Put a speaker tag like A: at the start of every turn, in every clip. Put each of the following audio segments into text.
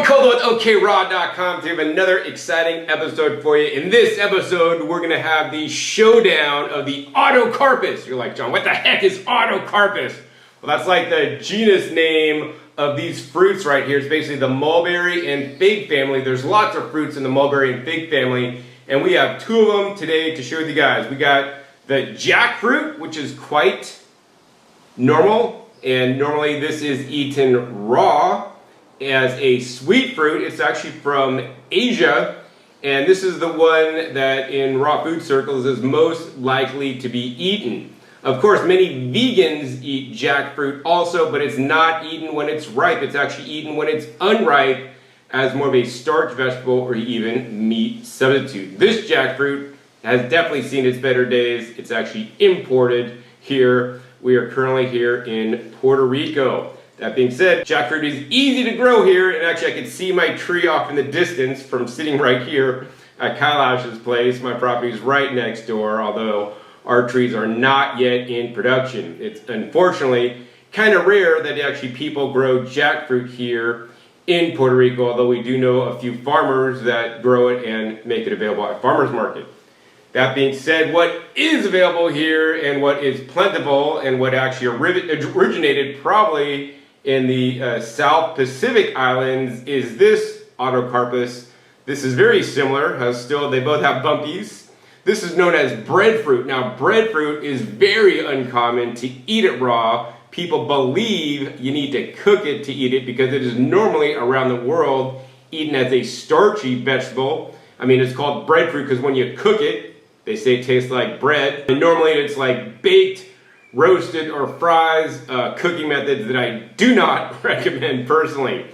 A: John Cola with OKRaw.com to have another exciting episode for you. In this episode, we're going to have the showdown of the Autocarpus. You're like, John, what the heck is Autocarpus? Well, that's like the genus name of these fruits right here. It's basically the mulberry and fig family. There's lots of fruits in the mulberry and fig family, and we have two of them today to share with you guys. We got the jackfruit, which is quite normal, and normally this is eaten raw as a sweet fruit. It's actually from Asia, and this is the one that in raw food circles is most likely to be eaten. Of course, many vegans eat jackfruit also, but it's not eaten when it's ripe. It's actually eaten when it's unripe as more of a starch vegetable or even meat substitute. This jackfruit has definitely seen its better days. It's actually imported here. We are currently here in Puerto Rico. That being said, jackfruit is easy to grow here, and actually I can see my tree off in the distance from sitting right here at Kaelash's place. My property is right next door, although our trees are not yet in production. It's unfortunately kind of rare that actually people grow jackfruit here in Puerto Rico, although we do know a few farmers that grow it and make it available at farmers market. That being said, what is available here and what is plentiful and what actually originated probably in the South Pacific Islands is this Autocarpus. This is very similar. They both have bumpies. This is known as breadfruit. Now, breadfruit is very uncommon to eat it raw. People believe you need to cook it to eat it because it is normally around the world eaten as a starchy vegetable. I mean, it's called breadfruit because when you cook it, they say it tastes like bread. And normally it's like baked, roasted, or fries, cooking methods that I do not recommend personally.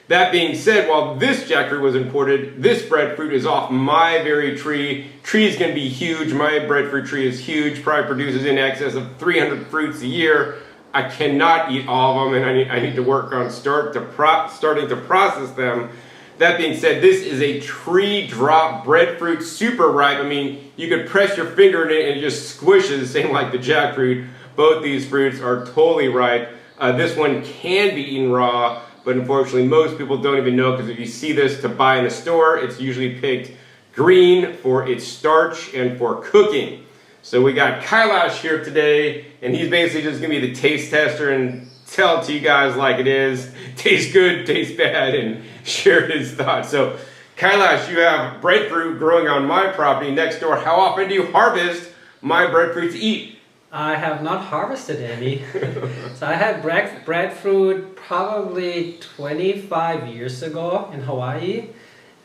A: That being said, while this jackfruit was imported, this breadfruit is off my very tree. Tree's gonna be huge. My breadfruit tree is huge, probably produces in excess of 300 fruits a year. I cannot eat all of them, and I need to work on starting to process them. That being said, this is a tree drop breadfruit, super ripe. I mean, you could press your finger in it and it just squishes, same like the jackfruit. Both these fruits are totally ripe. This one can be eaten raw, but unfortunately most people don't even know, because if you see this to buy in the store, it's usually picked green for its starch and for cooking. So we got Kaelash here today, and he's basically just gonna be the taste tester and tell it to you guys like it is. Tastes good, tastes bad, and share his thoughts. So Kaelash, you have breadfruit growing on my property next door. How often do you harvest my breadfruit to eat?
B: I have not harvested any. So I had breadfruit probably 25 years ago in Hawaii,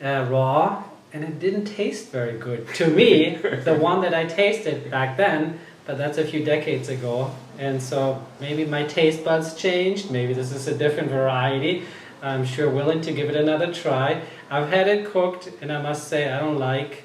B: raw, and it didn't taste very good to me, the one that I tasted back then, but that's a few decades ago. And so maybe my taste buds changed, maybe this is a different variety. I'm sure willing to give it another try. I've had it cooked, and I must say I didn't like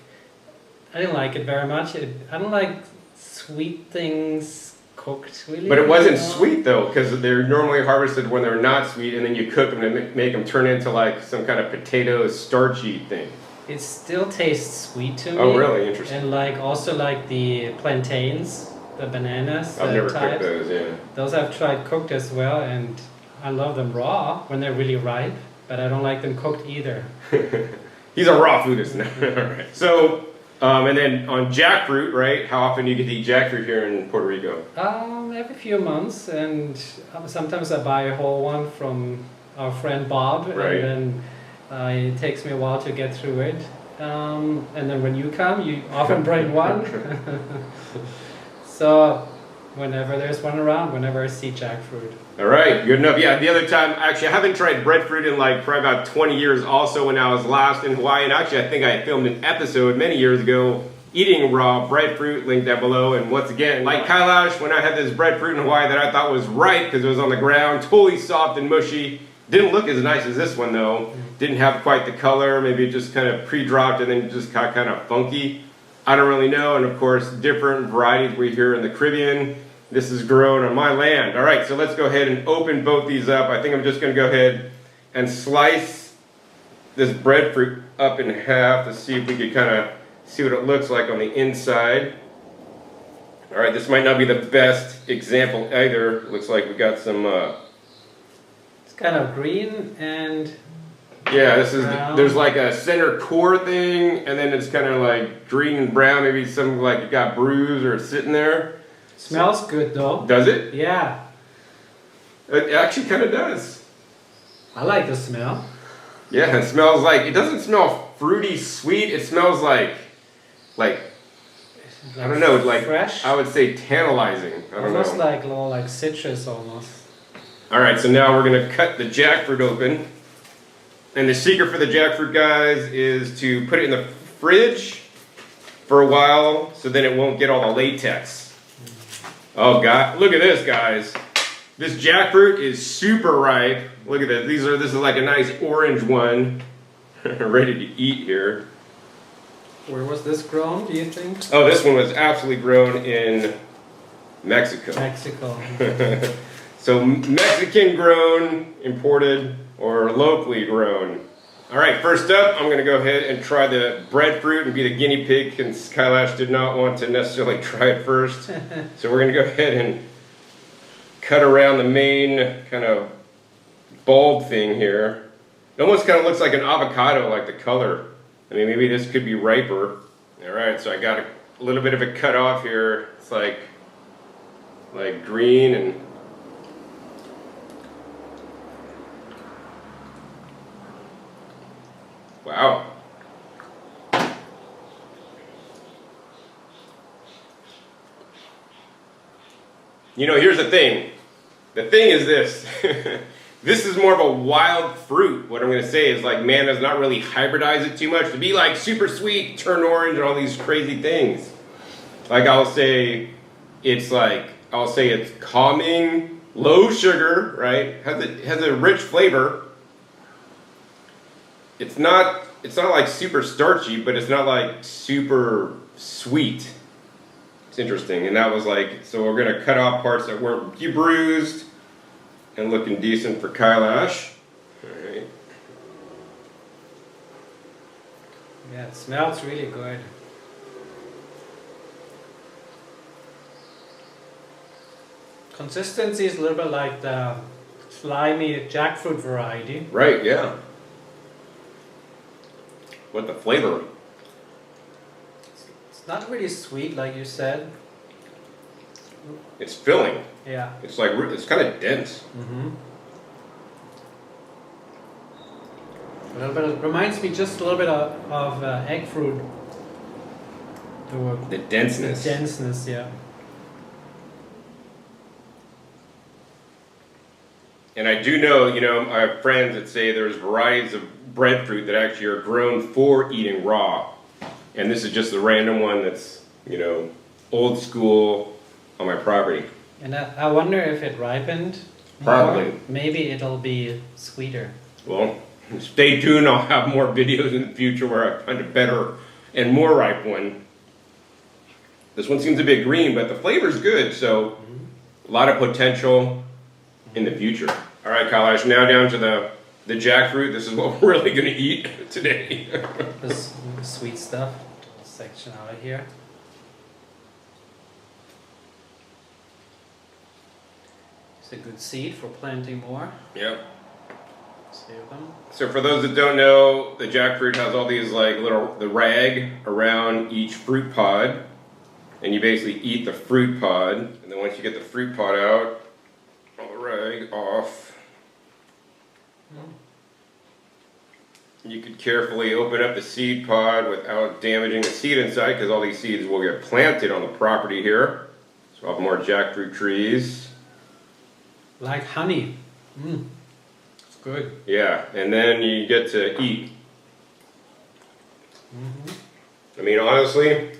B: it very much. I don't like sweet things cooked, really.
A: But it wasn't sweet though, because they're normally harvested when they're not sweet, and then you cook them to make them turn into like some kind of potato starchy thing.
B: It still tastes sweet to me.
A: Oh, really? Interesting.
B: And also the plantains, the bananas.
A: I've never cooked those, yeah.
B: Those I've tried cooked as well, and I love them raw when they're really ripe, but I don't like them cooked either.
A: He's a raw foodist now. All right. So, and then on jackfruit, right? How often do you get to eat jackfruit here in Puerto Rico?
B: Every few months, and sometimes I buy a whole one from our friend Bob,
A: right.
B: And then it takes me a while to get through it. And then when you come, you often bring one. So whenever there's one around, whenever I see jackfruit.
A: All right, good enough. Yeah, the other time, actually, I haven't tried breadfruit in like probably about 20 years also, when I was last in Hawaii. And actually, I think I filmed an episode many years ago eating raw breadfruit, link down below. And once again, like Kaelash, when I had this breadfruit in Hawaii that I thought was ripe because it was on the ground, totally soft and mushy. Didn't look as nice as this one though. Didn't have quite the color, maybe it just kind of pre-dropped and then just got kind of funky. I don't really know. And of course, different varieties we hear in the Caribbean. This is grown on my land. All right, so let's go ahead and open both these up. I think I'm just gonna go ahead and slice this breadfruit up in half to see if we could kind of see what it looks like on the inside. All right, this might not be the best example either. Looks like we got some
B: It's kind of green and
A: Yeah, this is,
B: brown.
A: there's like a center core thing, and then it's kind of like green and brown, maybe some like it got bruised or it's sitting there.
B: Smells good though.
A: Does it?
B: Yeah.
A: It actually kind of does.
B: I like the smell.
A: Yeah, it smells like, it doesn't smell fruity sweet, it smells like I don't know, like
B: fresh.
A: I would say tantalizing. I don't
B: Almost
A: know.
B: like little like citrus almost.
A: Alright, so now we're gonna cut the jackfruit open. And the secret for the jackfruit, guys, is to put it in the fridge for a while so then it won't get all the latex. Oh God, look at this, guys. This jackfruit is super ripe. Look at this. This is like a nice orange one. Ready to eat here.
B: Where was this grown, do you think?
A: Oh, this one was absolutely grown in Mexico.
B: Mexico.
A: So Mexican grown, imported, or locally grown. All right, first up, I'm gonna go ahead and try the breadfruit and be the guinea pig, since Kaelash did not want to necessarily try it first. So we're gonna go ahead and cut around the main kind of bulb thing here. It almost kind of looks like an avocado, like the color. I mean, maybe this could be riper. All right, so I got a little bit of a cut off here. It's like green and wow. You know, here's the thing. The thing is this. This is more of a wild fruit. What I'm going to say is, like, man does not really hybridize it too much to be like super sweet, turn orange, and all these crazy things. Like I'll say it's calming, low sugar, right? Has a rich flavor. It's not like super starchy, but it's not like super sweet. It's interesting. And that was like, so we're going to cut off parts that weren't bruised and looking decent for Kaelash. All right.
B: Yeah, it smells really good. Consistency is a little bit like the slimy jackfruit variety.
A: Right, yeah. What the flavor?
B: It's not really sweet like you said.
A: It's filling.
B: Yeah.
A: It's like, it's kind of dense.
B: Mm-hmm. A little bit. It reminds me just a little bit of egg fruit.
A: The denseness.
B: The denseness, yeah.
A: And I do know, you know, I have friends that say there's varieties of breadfruit that actually are grown for eating raw. And this is just the random one that's, you know, old school on my property.
B: And I wonder if it ripened
A: Probably.
B: more, maybe it'll be sweeter.
A: Well, stay tuned. I'll have more videos in the future where I find a better and more ripe one. This one seems a bit green, but the flavor's good, so a lot of potential in the future. All right, Kaelash, now down to the jackfruit. This is what we're really going to eat today.
B: This sweet stuff. Section out of here. It's a good seed for planting more.
A: Yep.
B: Save them.
A: So for those that don't know, the jackfruit has all these like the rag around each fruit pod, and you basically eat the fruit pod, and then once you get the fruit pod out, all the rag off, you could carefully open up the seed pod without damaging the seed inside, because all these seeds will get planted on the property here. So I'll have more jackfruit trees.
B: Like honey. It's good.
A: Yeah, and then you get to eat. I mean, honestly,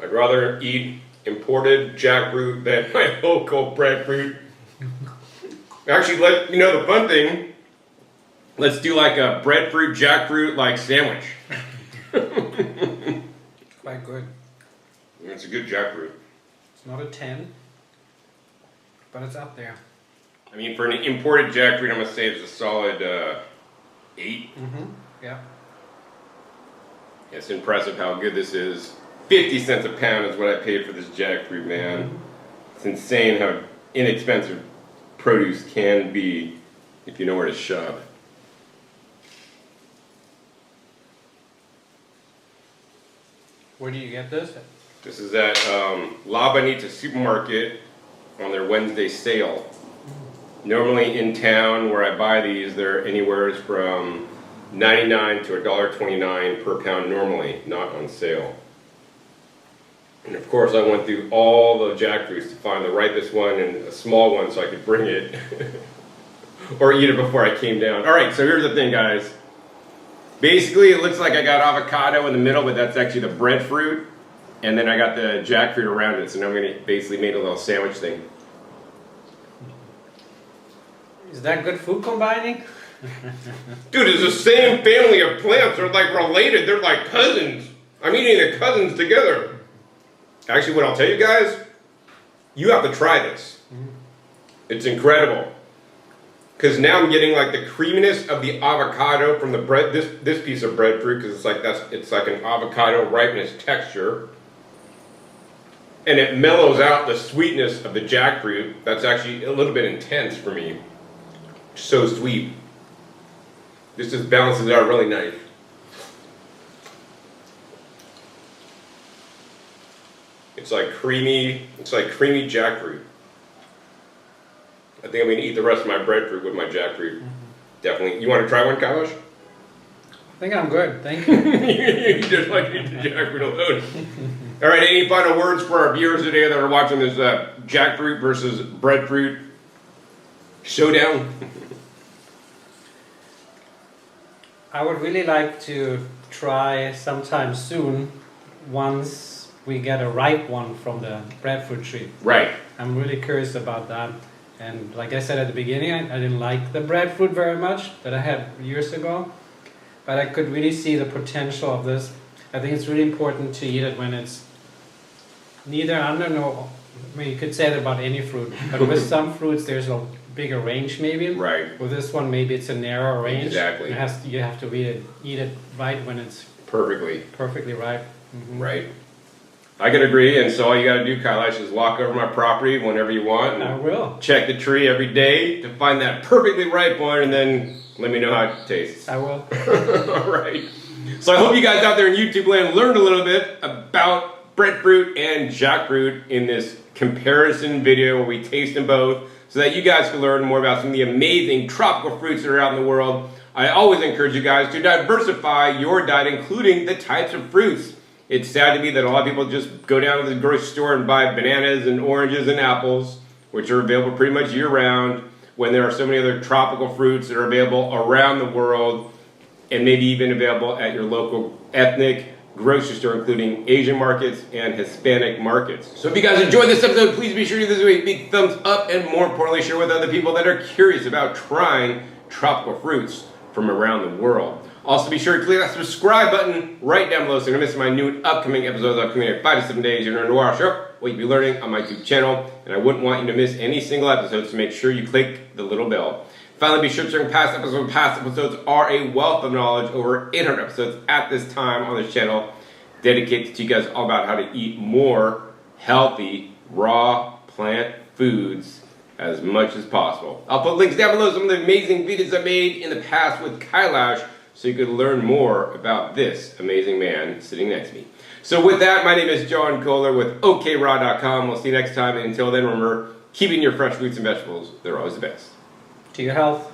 A: I'd rather eat imported jackfruit than my local breadfruit. Actually, you know the fun thing, let's do like a breadfruit, jackfruit like sandwich.
B: It's quite good.
A: It's a good jackfruit.
B: It's not a 10, but it's up there.
A: I mean, for an imported jackfruit, I'm going to say it's a solid 8.
B: Yeah.
A: It's impressive how good this is. 50 cents a pound is what I paid for this jackfruit, man. It's insane how inexpensive produce can be if you know where to shop.
B: Where do you get this?
A: This is at La Bonita Supermarket on their Wednesday sale. Normally in town where I buy these, they're anywhere from $99 to $1.29 per pound normally, not on sale. And of course I went through all the jackfruits to find the ripest one and a small one so I could bring it or eat it before I came down. Alright, so here's the thing, guys. Basically it looks like I got avocado in the middle, but that's actually the breadfruit. And then I got the jackfruit around it, so now I'm going to basically make a little sandwich thing.
B: Is that good food combining?
A: Dude, it's the same family of plants. They're like related. They're like cousins. I'm eating the cousins together. Actually, what I'll tell you guys, you have to try this. It's incredible. Because now I'm getting like the creaminess of the avocado from the bread. This piece of breadfruit, because it's like an avocado ripeness texture. And it mellows out the sweetness of the jackfruit. That's actually a little bit intense for me. So sweet. This just balances out really nice. It's like creamy jackfruit. I think I'm gonna eat the rest of my breadfruit with my jackfruit. Definitely. You want to try one, Kaelash?
B: I think I'm good, thank you.
A: You just like to eat the jackfruit alone. All right, any final words for our viewers today that are watching this jackfruit versus breadfruit showdown?
B: I would really like to try sometime soon once we get a ripe one from the breadfruit tree.
A: Right.
B: I'm really curious about that. And like I said at the beginning, I didn't like the breadfruit very much that I had years ago. But I could really see the potential of this. I think it's really important to eat it when it's neither under nor, I mean, you could say that about any fruit. But with some fruits, there's a bigger range maybe.
A: Right.
B: With this one, maybe it's a narrower range.
A: Exactly.
B: You have to eat it right when it's perfectly ripe. Mm-hmm.
A: Right. I can agree, and so all you got to do, Kaelash, is walk over my property whenever you want. And
B: I will.
A: Check the tree every day to find that perfectly ripe one, and then let me know how it tastes.
B: I will.
A: All right. So I hope you guys out there in YouTube land learned a little bit about breadfruit and jackfruit in this comparison video where we taste them both so that you guys can learn more about some of the amazing tropical fruits that are out in the world. I always encourage you guys to diversify your diet, including the types of fruits. It's sad to me that a lot of people just go down to the grocery store and buy bananas and oranges and apples, which are available pretty much year-round, when there are so many other tropical fruits that are available around the world and maybe even available at your local ethnic grocery store, including Asian markets and Hispanic markets. So if you guys enjoyed this episode, please be sure to give this a big thumbs up and more importantly, share with other people that are curious about trying tropical fruits from around the world. Also, be sure to click that subscribe button right down below so you're not missing my new and upcoming episodes upcoming in 5 to 7 days. You're going to watch up what you'll be learning on my YouTube channel, and I wouldn't want you to miss any single episode, so make sure you click the little bell. Finally, be sure to check past episodes. Past episodes are a wealth of knowledge, over 800 episodes at this time on this channel, dedicated to you guys all about how to eat more healthy, raw plant foods as much as possible. I'll put links down below to some of the amazing videos I made in the past with Kaelash, so you can learn more about this amazing man sitting next to me. So with that, my name is John Kohler with OKRaw.com. We'll see you next time, and until then, remember, keeping your fresh fruits and vegetables, they're always the best.
B: To your health.